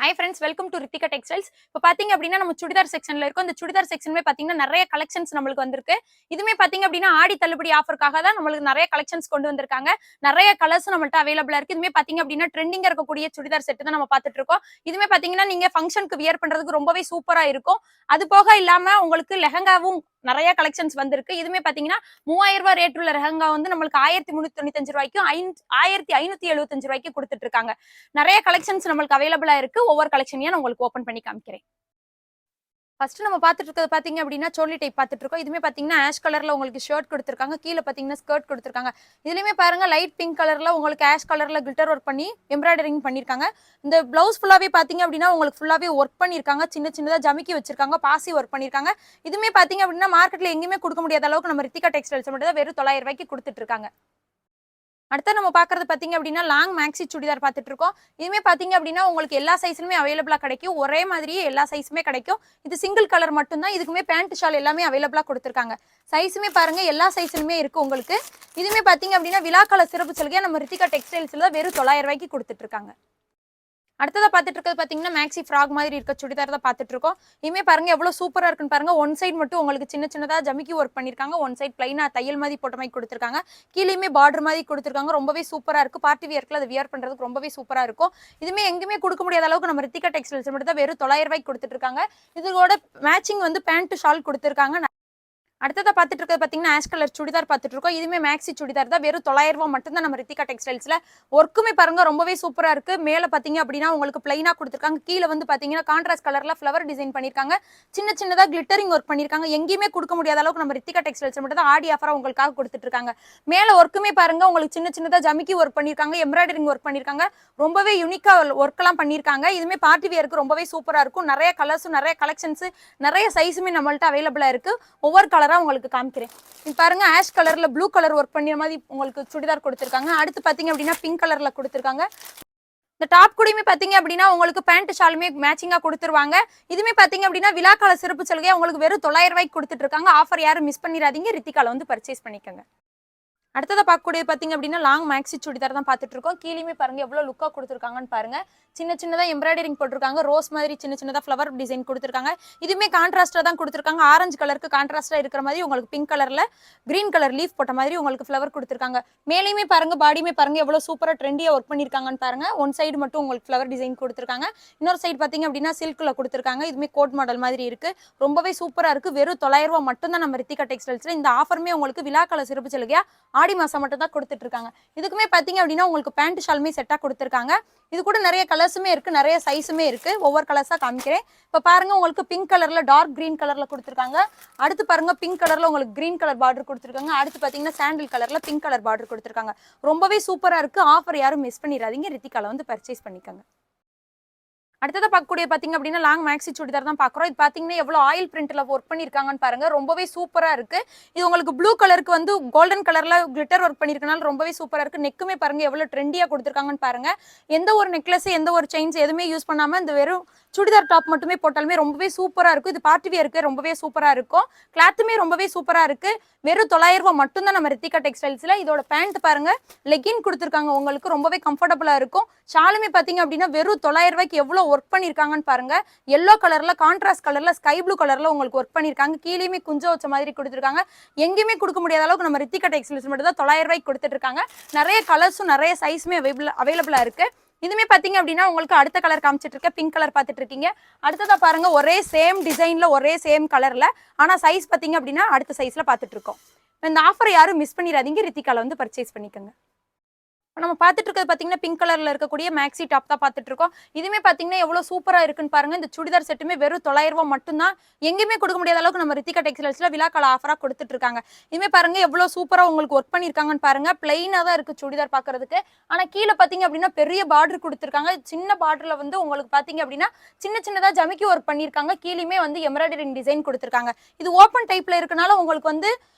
Hi friends, welcome to Rithika textiles. இப்போ பாத்தீங்க அப்படின்னா நம்ம சுடிதார் செக்ஷன்ல இருக்கோம். இந்த சுடிதார் செக்ஷனுமே பாத்தீங்கன்னா நிறைய கலெக்ஷன்ஸ் நம்மளுக்கு வந்திருக்கு. இதுமே பாத்தீங்க அப்படின்னா ஆடி தள்ளுபடி ஆஃபருக்காக தான் நம்மளுக்கு நிறைய கலெக்ஷன்ஸ் கொண்டு வந்திருக்காங்க. நிறைய கலர்ஸ் நம்மள்ட்ட அவைலபிளா இருக்கு. இதுமே பாத்தீங்க அப்படின்னா ட்ரெண்டிங்கா இருக்கக்கூடிய சுடிதார் செட் தான் நம்ம பார்த்துட்டு இருக்கோம். இதுமே பாத்தீங்கன்னா நீங்க ஃபங்க்ஷனுக்கு வியர் பண்றதுக்கு ரொம்பவே சூப்பரா இருக்கும். அது போக இல்லாம உங்களுக்கு லெஹங்காவும் நிறைய கலெக்ஷன்ஸ் வந்திருக்கு. இதுமே பாத்தீங்கன்னா 3000 ரூபாய் ரேட் உள்ள லெஹங்கா வந்து நம்மளுக்கு 1395 ரூபாய்க்கும் 1575 ரூபாய்க்கு கொடுத்துட்டு இருக்காங்க. நிறைய கலெக்ஷன்ஸ் நம்மளுக்கு அவைலபிளா இருக்கு. ஒவ்வொரு கலெக்ஷனையும் நான் உங்களுக்கு ஓபன் பண்ணி காமிக்கிறேன். ஃபர்ஸ்ட் நம்ம பார்த்துட்டு இருக்கிறது பாத்தீங்க அப்படின்னா சோலி டைப் பார்த்துட்டு இருக்கோம். இதுமே பாத்தீங்கன்னா ஆஷ் கலர்ல உங்களுக்கு ஷர்ட் கொடுத்துருக்காங்க. கீழே பாத்தீங்கன்னா ஸ்கர்ட் கொடுத்துருக்காங்க. இதுலயுமே பாருங்க லைட் பிங்க் கலர்ல உங்களுக்கு ஆஷ் கலர்ல கிளிட்டர் ஒர்க் பண்ணி எம்ப்ராய்டரிங் பண்ணிருக்காங்க. இந்த பிளவுஸ் ஃபுல்லாவே பாத்தீங்க அப்படின்னா உங்களுக்கு ஃபுல்லாவே ஒர்க் பண்ணிருக்காங்க. சின்ன சின்னதா ஜமிக்கி வச்சிருக்காங்க. பாசி ஒர்க் பண்ணிருக்காங்க. இதுமே பாத்தீங்க அப்படின்னா மார்க்கெட்ல எங்கேயுமே கொடுக்க முடியாத அளவுக்கு நம்ம ரித்திகா டெக்ஸ்டைல்ஸ் மட்டும் தான் வெறும் 900 ரூபாய்க்கு கொடுத்துட்டு இருக்காங்க. அடுத்து நம்ம பாக்குறது பாத்தீங்க அப்படின்னா லாங் மேக்ஸி சுடிதார் பார்த்துட்டு இருக்கோம். இதுமே பாத்தீங்க அப்படின்னா உங்களுக்கு எல்லா சைஸ்லுமே அவைலபிளா கிடைக்கும். ஒரே மாதிரியே எல்லா சைஸுமே கிடைக்கும். இது சிங்கிள் கலர் மட்டும் தான். இதுக்குமே பேண்ட் ஷால் எல்லாமே அவைலபிளா கொடுத்துருக்காங்க. சைஸுமே பாருங்க எல்லா சைஸ்லுமே இருக்கு உங்களுக்கு. இதுமே பாத்தீங்க அப்படின்னா விழாக்கால சிறப்பு சலுகையா நம்ம ரித்திகா டெக்ஸ்டைல்ஸ்ல வெறும் 900 ரூபாய்க்கு கொடுத்துட்டு இருக்காங்க. அடுத்ததா பார்த்துட்டு இருக்கிறது பாத்தீங்கன்னா மேக்ஸி ஃப்ராக் மாதிரி இருக்க சுடிதார் தான் பார்த்துட்டு இருக்கோம். இதுமே பாருங்க எவ்வளவு சூப்பரா இருக்குன்னு பாருங்க. ஒன் சைடு மட்டும் உங்களுக்கு சின்ன சின்னதா ஜமிக்கி ஒர்க் பண்ணிருக்காங்க. ஒன் சைடு பிளைனா தையல் மாதிரி போட்ட மாதிரி கொடுத்துருக்காங்க. கீழேயுமே பார்டர் மாதிரி கொடுத்துருக்காங்க. ரொம்பவே சூப்பரா இருக்கு. பார்ட்டி வியர்க்குள்ள அதை வியர் பண்றதுக்கு ரொம்பவே சூப்பரா இருக்கும். இதுமே எங்குமே கொடுக்க முடியாத அளவுக்கு நம்ம ரித்திகா டெக்ஸ்டைல்ஸ் மட்டும் தான் வெறும் 900 ரூபாய்க்கு கொடுத்துட்டு இருக்காங்க. இதோட மேட்சிங் வந்து பேண்ட் ஷால் கொடுத்துருக்காங்க. அடுத்ததா பார்த்துட்டு இருக்கிறது பாத்தீங்கன்னா ஆஷ் கலர் சுடிதார் பார்த்துட்டு இருக்கோம். இதுமே மேக்ஸி சுடிதார் தான். வெறும் 900 ரூபாய் மட்டும் தான் நம்ம ரித்திகா டெக்ஸ்டைல்ஸ்ல. ஒர்க்குமே பாருங்க ரொம்பவே சூப்பரா இருக்கு. மேல பாத்தீங்க அப்படின்னா உங்களுக்கு பிளைனா கொடுத்துருக்காங்க. கீழே வந்து பாத்தீங்கன்னா கான்ட்ராஸ்ட் கலர்ல ஃபிளவர் டிசைன் பண்ணிருக்காங்க. சின்ன சின்னதா கிளிட்டரிங் ஒர்க் பண்ணிருக்காங்க. எங்கேயுமே கொடுக்க முடியாத அளவுக்கு நம்ம ரித்திகா டெக்ஸ்டைல்ஸ் மட்டும் தான் ஆடி ஆஃபரா உங்களுக்காக கொடுத்துட்டு இருக்காங்க. மேல ஒர்க்குமே பாருங்க உங்களுக்கு சின்ன சின்னதா ஜமிக்கி ஒர்க் பண்ணிருக்காங்க. எம்ப்ராய்டரிங் ஒர்க் பண்ணிருக்காங்க. ரொம்பவே யூனிக்கா ஒர்க் எல்லாம் பண்ணிருக்காங்க. இதுமே பார்ட்டி வியருக்கு ரொம்பவே சூப்பரா இருக்கும். நிறைய கலர்ஸ், நிறைய கலெக்ஷன்ஸ், நிறைய சைஸுமே நம்மள்ட்ட அவைலபிளா இருக்கு. ஒவ்வொரு கலரா உங்களுக்கு காமிக்கிறேன். பாருங்க ஆஷ் கலர்ல ப்ளூ கலர் ஒர்க் பண்ணிய மாதிரி உங்களுக்கு சுடிதார் கொடுத்துருக்காங்க. அடுத்து பாத்தீங்க அப்படின்னா பிங்க் கலர்ல கொடுத்துருக்காங்க. இந்த டாப் கூடயுமே பாத்தீங்க அப்படின்னா உங்களுக்கு பேண்ட் ஷாலுமே மேட்சிங்கா கொடுத்துருவாங்க. இதுமே பாத்தீங்க அப்படின்னா விழாக்கால சிறப்பு சலுகையா உங்களுக்கு வெறும் 900 ரூபாய்க்கு கொடுத்துட்டு இருக்காங்க. ஆஃபர் யாரும் மிஸ் பண்ணிடாதீங்க. ரித்திகால வந்து பர்ச்சேஸ் பண்ணிக்கோங்க. அடுத்ததா பார்க்கக்கூடிய பாத்தீங்க அப்படின்னா லாங் மேக்ஸி சுடிதார் தான் பார்த்துட்டு இருக்கோம். கீழேயுமே பாருங்க எவ்வளவு லுக்கா கொடுத்துருக்காங்கன்னு பாருங்க. சின்ன சின்னதா எம்ப்ராய்டரிங் போட்டிருக்காங்க. ரோஸ் மாதிரி சின்ன சின்னதா ஃபிளவர் டிசைன் கொடுத்துருக்காங்க. இதுமே கான்ட்ராஸ்டா தான் கொடுத்துருக்காங்க. ஆரஞ்சு கலருக்கு கான்ட்ராஸ்டா இருக்கிற மாதிரி உங்களுக்கு பிங்க் கலர்ல கிரீன் கலர் லீஃப் போட்ட மாதிரி உங்களுக்கு ஃபிளவர் கொடுத்துருக்காங்க. மேலேயுமே பாருங்க பாடியுமே பாருங்க எவ்வளவு சூப்பரா ட்ரெண்டியா ஒர்க் பண்ணிருக்காங்கன்னு பாருங்க. ஒன் சைடு மட்டும் உங்களுக்கு ஃபிளவர் டிசைன் கொடுத்துருக்காங்க. இன்னொரு சைடு பாத்தீங்க அப்படின்னா சில்க்ல கொடுத்துருக்காங்க. இதுமே கோட் மாடல் மாதிரி இருக்கு. ரொம்பவே சூப்பரா இருக்கு. வெறும் 900 ரூபாய் மட்டும் தான் நம்ம ரித்திகா டெக்ஸ்டைல்ஸ்ல. இந்த ஆஃபருமே உங்களுக்கு விழாக்கால சிறப்பு சலுகையா ஆடி மாசம் மட்டும் தான் கொடுத்துட்டு இருக்காங்க. இதுக்குமே பாத்தீங்க அப்படின்னா உங்களுக்கு பேண்ட் ஷாலுமே செட்டா கொடுத்துருக்காங்க. இது கூட நிறைய கலர்ஸுமே இருக்கு, நிறைய சைஸுமே இருக்கு. ஒவ்வொரு கலர்ஸா காமிக்கிறேன். இப்ப பாருங்க உங்களுக்கு பிங்க் கலர்ல டார்க் கிரீன் கலர்ல கொடுத்துருக்காங்க. அடுத்து பாருங்க பிங்க் கலர்ல உங்களுக்கு கிரீன் கலர் பார்டர் கொடுத்துருக்காங்க. அடுத்து பாத்தீங்கன்னா சாண்டில் கலர்ல பிங்க் கலர் பார்டர் கொடுத்துருக்காங்க. ரொம்பவே சூப்பரா இருக்கு. ஆஃபர் யாரும் மிஸ் பண்ணிடாதீங்க. ரித்திகால வந்து பர்ச்சேஸ் பண்ணிக்கோங்க. அடுத்ததா பார்க்கக்கூடிய பாத்தீங்க அப்படின்னா லாங் மேக்ஸி சுடிதார் தான் பாக்குறோம். இது பாத்தீங்கன்னா எவ்வளவு ஆயில் பிரிண்ட்ல ஒர்க் பண்ணிருக்காங்கன்னு பாருங்க. ரொம்பவே சூப்பரா இருக்கு. இது உங்களுக்கு ப்ளூ கலருக்கு வந்து கோல்டன் கலர்ல கிளிட்டர் ஒர்க் பண்ணிருக்கனால ரொம்பவே சூப்பரா இருக்கு. நெக்குமே பாருங்க எவ்வளவு ட்ரெண்டியா கொடுத்துருக்காங்கன்னு பாருங்க. எந்த ஒரு நெக்லஸ், எந்த ஒரு செயின்ஸ் எதுவுமே யூஸ் பண்ணாம இந்த வெறும் சுடிதார் டாப் மட்டுமே போட்டாலுமே ரொம்பவே சூப்பரா இருக்கும். இது பார்ட்டி வியருக்கு ரொம்பவே சூப்பரா இருக்கும். கிளாத்துமே ரொம்பவே சூப்பரா இருக்கு. வெறும் 900 ரூபாய் மட்டும் தான் நம்ம ரித்திகா டெக்ஸ்டைல்ஸ்ல. இதோட பேண்ட் பாருங்க லெகின் கொடுத்துருக்காங்க. உங்களுக்கு ரொம்பவே கம்ஃபர்டபுளா இருக்கும். ஷாலுமே பாத்தீங்க அப்படின்னா வெறும் 900 ரூபாய்க்கு எவ்வளவு ஒர்க் பண்ணிருக்காங்கன்னு பாருங்க. எல்லோ கலர்ல கான்ட்ராஸ்ட் கலர்ல ஸ்கை ப்ளூ கலர்ல உங்களுக்கு ஒர்க் பண்ணிருக்காங்க. கீழேயுமே குஞ்ச வச்ச மாதிரி கொடுத்துருக்காங்க. எங்கேயுமே கொடுக்க முடியாத அளவுக்கு நம்ம ரித்திகா டெக்ஸ்டைல்ஸ் மட்டும் தான் 900 ரூபாய்க்கு கொடுத்துட்டு இருக்காங்க. நிறைய கலர்ஸும் நிறைய சைஸுமே அவைலபிளா இருக்கு. இதுமே பாத்தீங்க அப்படின்னா உங்களுக்கு அடுத்த கலர் காமிச்சிட்டு இருக்க பிங்க் கலர் பார்த்துட்டு இருக்கீங்க. அடுத்ததா பாருங்க ஒரே சேம் டிசைன்ல ஒரே சேம் கலர்ல, ஆனா சைஸ் பாத்தீங்க அப்படின்னா அடுத்த சைஸ்ல பார்த்துட்டு இருக்கோம். இந்த ஆஃபர் யாரும் மிஸ் பண்ணிடாதீங்க. ரித்திகால வந்து பர்ச்சேஸ் பண்ணிக்கோங்க. நம்ம பார்த்துட்டு இருக்கிறது பாத்தீங்கன்னா பிங்க் கலர்ல இருக்கக்கூடிய மேக்ஸி டாப் தான் பார்த்துட்டு இருக்கோம். இதுமே பாத்தீங்கன்னா எவ்வளவு சூப்பரா இருக்குன்னு பாருங்க. இந்த சுடிதார் செட்டுமே வெறும் 900 ரூபாய் மட்டும் தான். எங்கேயுமே கொடுக்க முடியாத அளவுக்கு நம்ம ரித்திகா டெக்ஸ்டைல்ஸ்ல விழாக்கால ஆஃபரா கொடுத்துட்டு இருக்காங்க. இதுமே பாருங்க எவ்வளவு சூப்பரா உங்களுக்கு ஒர்க் பண்ணிருக்காங்கன்னு பாருங்க. பிளைனா தான் இருக்கு சுடிதார் பாக்குறதுக்கு. ஆனா கீழே பாத்தீங்க அப்படின்னா பெரிய பார்டர் கொடுத்துருக்காங்க. சின்ன பார்டர்ல வந்து உங்களுக்கு பாத்தீங்க அப்படின்னா சின்ன சின்னதா ஜமிக்கி ஒர்க் பண்ணிருக்காங்க. கீழேயுமே வந்து எம்ப்ராய்டரிங் டிசைன் கொடுத்துருக்காங்க. இது ஓப்பன் டைப்ல இருக்கனால உங்களுக்கு வந்து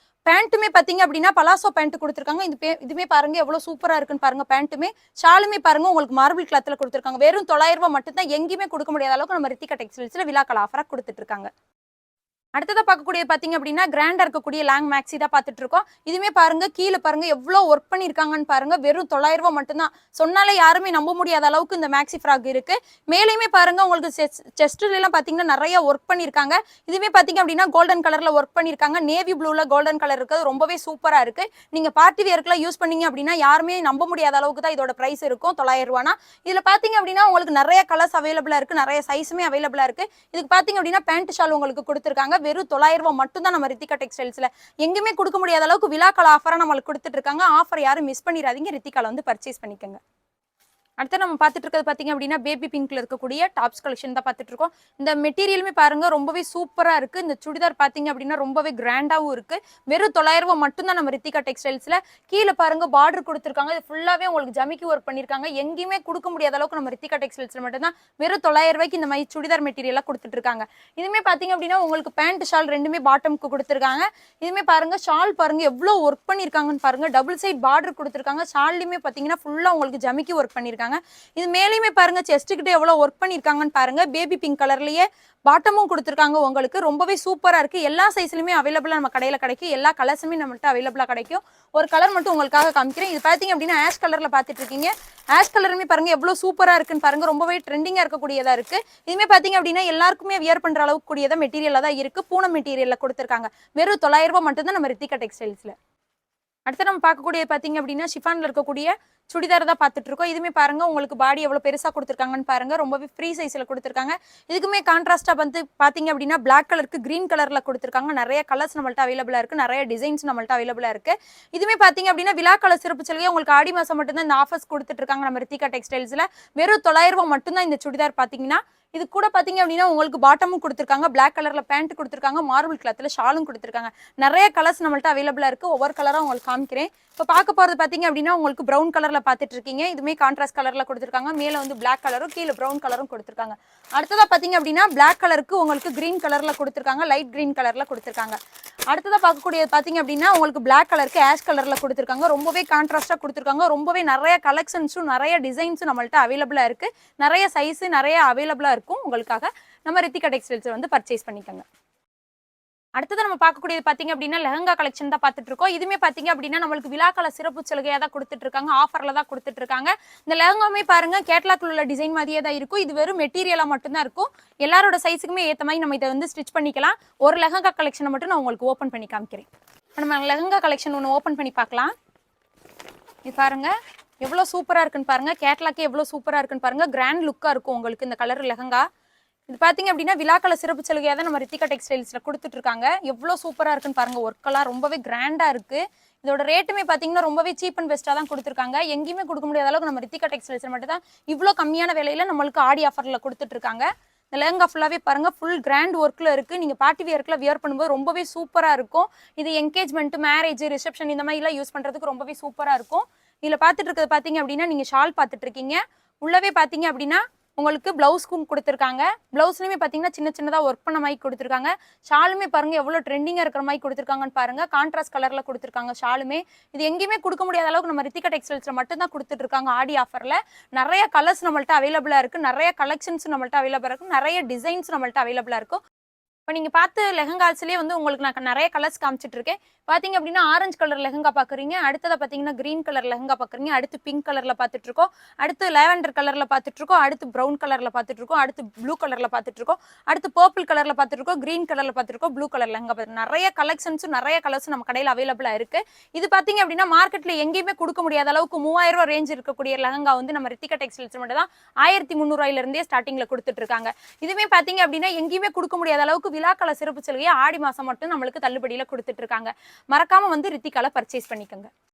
பேண்ட்டுமே பாத்தீங்க அப்படின்னா பலாசோ பேண்ட் கொடுத்துருக்காங்க. இதுமே பாருங்க எவ்வளவு சூப்பரா இருக்குன்னு பாருங்க. பேண்ட்டுமே ஷாலுமே பாருங்க உங்களுக்கு மார்பிள் கிளாத்ல கொடுத்துருக்காங்க. வெறும் 900 ரூபாய் மட்டும் தான். எங்கேயுமே கொடுக்க முடியாத அளவுக்கு நம்ம ரித்திகா டெக்ஸ்டைல்ஸ்ல விழாக்கால ஆஃபரா கொடுத்துட்டு இருக்காங்க. அடுத்ததா பார்க்கக்கூடிய பாத்தீங்க அப்படின்னா கிராண்டா இருக்கக்கூடிய லாங் மேக்ஸி தான் பார்த்துட்டு இருக்கோம். இதுவுமே பாருங்க கீழ பாருங்க எவ்வளோ ஒர்க் பண்ணியிருக்காங்கன்னு பாருங்க. வெறும் ரூ. 900 மட்டும்தான். சொன்னாலே யாருமே நம்ப முடியாத அளவுக்கு இந்த மேக்ஸி ஃப்ராக் இருக்கு. மேலேயுமே பாருங்க உங்களுக்கு செஸ்ட்ல எல்லாம் பாத்தீங்கன்னா நிறைய ஒர்க் பண்ணியிருக்காங்க. இதுவுமே பாத்தீங்க அப்படின்னா கோல்டன் கலர்ல ஒர்க் பண்ணியிருக்காங்க. நேவி ப்ளூல கோல்டன் கலர் இருக்குது. ரொம்பவே சூப்பரா இருக்கு. நீங்க பார்ட்டி வியர்க்குலாம் யூஸ் பண்ணீங்க அப்படின்னா யாருமே நம்ப முடியாத அளவுக்கு தான் இதோட பிரைஸ் இருக்கும். ரூ. 900. இதுல பாத்தீங்க அப்படின்னா உங்களுக்கு நிறைய கலர்ஸ் அவைலபிளா இருக்கு. நிறைய சைஸுமே அவைலபிளா இருக்கு. இதுக்கு பாத்தீங்க அப்படின்னா பேண்ட் ஷால் உங்களுக்கு கொடுத்துருக்காங்க. வெறும் ரூ. 900 மட்டும் தான் நம்ம ரித்திகா டெக்ஸ்டைல்ஸ்ல எங்கேயுமே கொடுக்க முடியாத அளவுக்கு விழாக்கால ஆஃபரா நம்மளுக்கு கொடுத்துட்டு இருக்காங்க. ஆஃபர் யாரும் மிஸ் பண்ணிடாதீங்க. ரித்திகால வந்து பர்ச்சேஸ் பண்ணிக்கோங்க. அடுத்து நம்ம பார்த்துட்டு இருக்கிறது பாத்தீங்க அப்படின்னா பேபி பிங்க்ல இருக்கக்கூடிய டாப்ஸ் கலெக்ஷன் தான் பார்த்துட்டு இருக்கோம். இந்த மெட்டீரியலுமே பாருங்க ரொம்பவே சூப்பரா இருக்கு. இந்த சுடிதார் பாத்தீங்க அப்படின்னா ரொம்பவே கிராண்டாவும் இருக்கு. வெறும் ரூ. 900 மட்டும் தான் நம்ம ரித்திகா டெக்ஸ்டைல்ஸ்ல. கீழே பாருங்க பார்டர் கொடுத்துருக்காங்க. இது ஃபுல்லாவே உங்களுக்கு ஜமிக்கி ஒர்க் பண்ணிருக்காங்க. எங்கேயுமே கொடுக்க முடியாத அளவுக்கு நம்ம ரித்திகா டெக்ஸ்டைல்ஸ்ல மட்டும் தான் வெறும் ரூ. 900 இந்த மாதிரி சுடிதார் மெட்டீரியலா கொடுத்துட்டு இருக்காங்க. இதுமே பாத்தீங்க அப்படின்னா உங்களுக்கு பேண்ட் ஷால் ரெண்டுமே பாட்டம்க்கு கொடுத்துருக்காங்க. இதுமே பாருங்க ஷால் பாருங்க எவ்வளவு ஒர்க் பண்ணிருக்காங்கன்னு பாருங்க. டபுள் சைட் பார்டர் கொடுத்துருக்காங்க. ஷால்லையுமே பாத்தீங்கன்னா ஃபுல்லா உங்களுக்கு ஜமிக்கி ஒர்க் பண்ணிருக்காங்க. இது மேலேயுமே பாருங்க செஸ்ட் கிட்ட எவ்வளவு ஒர்க் பண்ணிருக்காங்கன்னு பாருங்க. பேபி பிங்க் கலர்லயே பாட்டமும் கொடுத்துருக்காங்க. உங்களுக்கு ரொம்பவே சூப்பரா இருக்கு. எல்லா சைஸ்லயுமே அவைலபிளா நம்ம கடையில கிடைக்கும். எல்லா கலர்ஸுமே நம்மள்ட்ட அவைலபிளா கிடைக்கும். ஒரு கலர் மட்டும் உங்களுக்காக காமிக்கிறேன். இது பாத்தீங்க அப்படின்னா ஆஷ் கலர்ல பாத்துட்டு இருக்கீங்க. ஆஷ் கலருமே பாருங்க எவ்வளவு சூப்பரா இருக்குன்னு பாருங்க. ரொம்பவே ட்ரெண்டிங்கா இருக்கக்கூடியதா இருக்கு. இதுமே பாத்தீங்க அப்படின்னா எல்லாருக்குமே வியர் பண்ற அளவுக்கு கூடியதா மெட்டீரியலா தான் இருக்கு. பூனம் மெட்டீரியல்ல கொடுத்துருக்காங்க. வெறும் ரூ. 900 மட்டும் தான் நம்ம ரித்திகா டெக்ஸ்டைல்ஸ்ல. அடுத்து நம்ம பார்க்கக்கூடிய பாத்தீங்க அப்படின்னா ஷிஃபான்ல இருக்கக்கூடிய சுடிதார் தான் பார்த்துட்டு இருக்கோம். இதுமே பாருங்க உங்களுக்கு பாடி எவ்வளவு பெருசா கொடுத்துருக்காங்கன்னு பாருங்க. ரொம்பவே ஃப்ரீ சைஸ்ல கொடுத்துருக்காங்க. இதுக்குமே கான்ட்ராஸ்டா வந்து பாத்தீங்க அப்படின்னா பிளாக் கலருக்கு கிரீன் கலர்ல கொடுத்துருக்காங்க. நிறைய கலர்ஸ் நம்மள்ட்ட அவைலபிளா இருக்கு. நிறைய டிசைன்ஸ் நம்மள்ட்ட அவைலபிளா இருக்கு. இதுமே பாத்தீங்க அப்படின்னா விழா கால சிறப்பு சலுகை உங்களுக்கு ஆடி மாசம் மட்டும் தான் இந்த ஆஃபர்ஸ் கொடுத்துட்டு இருக்காங்க நம்ம ரித்திகா டெக்ஸ்டைல்ஸ்ல. வெறும் ரூ. 900 மட்டும் தான் இந்த சுடிதார் பாத்தீங்கன்னா. இது கூட பாத்தீங்க அப்படின்னா உங்களுக்கு பாட்டமும் கொடுத்துருக்காங்க. பிளாக் கலர்ல பேண்ட் கொடுத்துருக்காங்க. மார்பிள் கிளாத்ல ஷாலும் கொடுத்துருக்காங்க. நிறைய கலர்ஸ் நம்மள்ட்ட அவைலபிளா இருக்கு. ஒவ்வொரு கலரா உங்களுக்கு காமிக்கிறேன். இப்போ பார்க்க போறது பாத்தீங்க அப்படின்னா உங்களுக்கு ப்ரௌன் கலர்ல பாத்துட்டு இருக்கீங்க. இதுமே கான்ட்ராஸ்ட் கலர்ல கொடுத்துருக்காங்க. மேல வந்து பிளாக் கலரும் கீழே ப்ரௌன் கலரும் கொடுத்துருக்காங்க. அடுத்ததா பாத்தீங்க அப்படின்னா பிளாக் கலருக்கு உங்களுக்கு கிரீன் கலர்ல கொடுத்துருக்காங்க. லைட் கிரீன் கலர்ல கொடுத்துருக்காங்க. அடுத்ததா பார்க்கக்கூடியது பாத்தீங்க அப்படின்னா உங்களுக்கு பிளாக் கலருக்கு ஆஷ் கலர்ல கொடுத்துருக்காங்க. ரொம்பவே கான்ட்ராஸ்டா கொடுத்துருக்காங்க. ரொம்பவே நிறைய கலெக்ஷன்ஸும் நிறைய டிசைன்ஸும் நம்மள்ட்ட அவைலபிளா இருக்கு. நிறைய சைஸ் நிறைய அவைலபிளா இருக்கும். உங்களுக்காக நம்ம ரித்திகா டெக்ஸ்டைல்ஸ் வந்து பர்ச்சேஸ் பண்ணிக்கோங்க. அடுத்தது நம்ம பார்க்கக்கூடியது பாத்தீங்க அப்படின்னா லெஹங்கா கலெக்ஷன் தான் பார்த்துட்டு இருக்கோம். இதுமே பாத்தீங்க அப்படின்னா நம்மளுக்கு விழாக்கால சிறப்பு சலுகையா தான் கொடுத்துட்டு இருக்காங்க. ஆஃபர்ல தான் கொடுத்துட்டு இருக்காங்க. இந்த லெஹங்காமே பாருங்க கேட்லாக்ல உள்ள டிசைன் மாதிரியே தான் இருக்கும். இது வெறும் மெட்டீரியலா மட்டும் தான் இருக்கும். எல்லாரோட சைஸுக்குமே ஏத்த மாதிரி நம்ம இதை வந்து ஸ்டிச் பண்ணிக்கலாம். ஒரு லெஹங்கா கலெக்ஷனை மட்டும் நான் உங்களுக்கு ஓப்பன் பண்ணி காமிக்கிறேன். நம்ம லெஹங்கா கலெக்ஷன் ஒன்று ஓப்பன் பண்ணி பார்க்கலாம். இது பாருங்க எவ்வளவு சூப்பரா இருக்குன்னு பாருங்க. கேட்லாக்கே எவ்வளவு சூப்பரா இருக்குன்னு பாருங்க. கிராண்ட் லுக்கா இருக்கும் உங்களுக்கு இந்த கலர் லெஹங்கா. இது பாத்தீங்க அப்படின்னா விழாக்கால சிறப்பு சலுகையா தான் நம்ம ரித்திகா டெக்ஸ்டைல்ஸ்ல கொடுத்துட்டு இருக்காங்க. எவ்வளவு சூப்பரா இருக்குன்னு பாருங்க. ஒர்க்கெல்லாம் ரொம்பவே கிராண்டா இருக்கு. இதோட ரேட்டுமே பாத்தீங்கன்னா ரொம்பவே சீப் அண்ட் பெஸ்டா தான் கொடுத்துருக்காங்க. எங்கேயுமே கொடுக்க முடியாத அளவுக்கு நம்ம ரித்திகா டெக்ஸ்டைல்ஸ்ல மட்டும் தான் இவ்வளவு கம்மியான விலையில நம்மளுக்கு ஆடி ஆஃபர்ல கொடுத்துட்டு இருக்காங்க. இந்த லெஹங்கா ஃபுல்லாவே பாருங்க ஃபுல் கிராண்ட் ஒர்க்ல இருக்கு. நீங்க பார்ட்டி வியர்க்குல வியர் பண்ணும்போது ரொம்பவே சூப்பரா இருக்கும். இது என்கேஜ்மெண்ட், மேரேஜ், ரிசப்ஷன் இந்த மாதிரி எல்லாம் யூஸ் பண்றதுக்கு ரொம்பவே சூப்பரா இருக்கும். இதுல பாத்துட்டு இருக்கிறது பாத்தீங்க அப்படின்னா நீங்க ஷால் பாத்துட்டு இருக்கீங்க. உள்ளவே பாத்தீங்க அப்படின்னா உங்களுக்கு பிளவுஸ்க்கும் கொடுத்துருக்காங்க. பிளவுஸ்லயுமே பாத்தீங்கன்னா சின்ன சின்னதா ஒர்க் பண்ண மாதிரி கொடுத்துருக்காங்க. ஷாலுமே பாருங்க எவ்வளவு ட்ரெண்டிங்கா இருக்கிற மாதிரி கொடுத்துருக்காங்கன்னு பாருங்க. கான்ட்ராஸ்ட் கலர்ல கொடுத்துருக்காங்க ஷாலுமே. இது எங்கேயுமே கொடுக்க முடியாத அளவுக்கு நம்ம ரித்திகா டெக்ஸ்டைல்ஸ்ல மட்டும் தான் கொடுத்துட்டு இருக்காங்க ஆடி ஆஃபர்ல. நிறைய கலர்ஸ் நம்மள்ட்ட அவைலபிளா இருக்கு. நிறைய கலெக்ஷன்ஸ் நம்மள்ட்ட அவைலபிளா இருக்கு. நிறைய டிசைன்ஸ் நம்மள்ட்ட அவைலபிளா இருக்கும். இப்போ நீங்க பார்த்து லெஹங்காஸ்லயே வந்து உங்களுக்கு நான் நிறைய கலர்ஸ் காமிச்சிட்டு இருக்கேன். பாத்தீங்க அப்படின்னா ஆரஞ்சு கலர் லெஹங்கா பாக்குறீங்க. அடுத்ததா பாத்தீங்கன்னா கிரீன் கலர் லெஹங்கா பாக்குறீங்க. அடுத்து பிங்க் கலர்ல பாத்துட்டு இருக்கோம். அடுத்து லாவெண்டர் கலர்ல பாத்துட்டு இருக்கோம். அடுத்து ப்ரௌன் கலர்ல பாத்துட்டு இருக்கோம். அடுத்து ப்ளூ கலர்ல பாத்துட்டு இருக்கோம். அடுத்து பர்பிள் கலர்ல பாத்துட்டு இருக்கோம். கிரீன் கலர்ல பாத்துட்டு இருக்கோம். ப்ளூ கலர் லெஹங்கா நிறைய கலெக்ஷன்ஸும் நிறைய கலர்ஸும் நம்ம கடையில அவைலபிளா இருக்கு. இது பாத்தீங்க அப்படின்னா மார்க்கெட்ல எங்கேயுமே கொடுக்க முடியாத அளவுக்கு 3000 ரூபாய் ரேஞ்ச் இருக்கக்கூடிய லெஹங்கா வந்து நம்ம ரித்திகா டெக்ஸ்டைல்ஸ் மட்டும் தான் 1300 ரூபாயில இருந்தே ஸ்டார்டிங்ல கொடுத்துட்டு இருக்காங்க. இதுவே பாத்தீங்க அப்படின்னா எங்கேயுமே கொடுக்க முடியாத அளவுக்கு விழாக்கால சிறப்பு சலுகையை ஆடி மாசம் மட்டும் நம்மளுக்கு தள்ளுபடியில கொடுத்துட்டு இருக்காங்க. மறக்காம வந்து ரித்திகால பர்ச்சேஸ் பண்ணிக்கோங்க.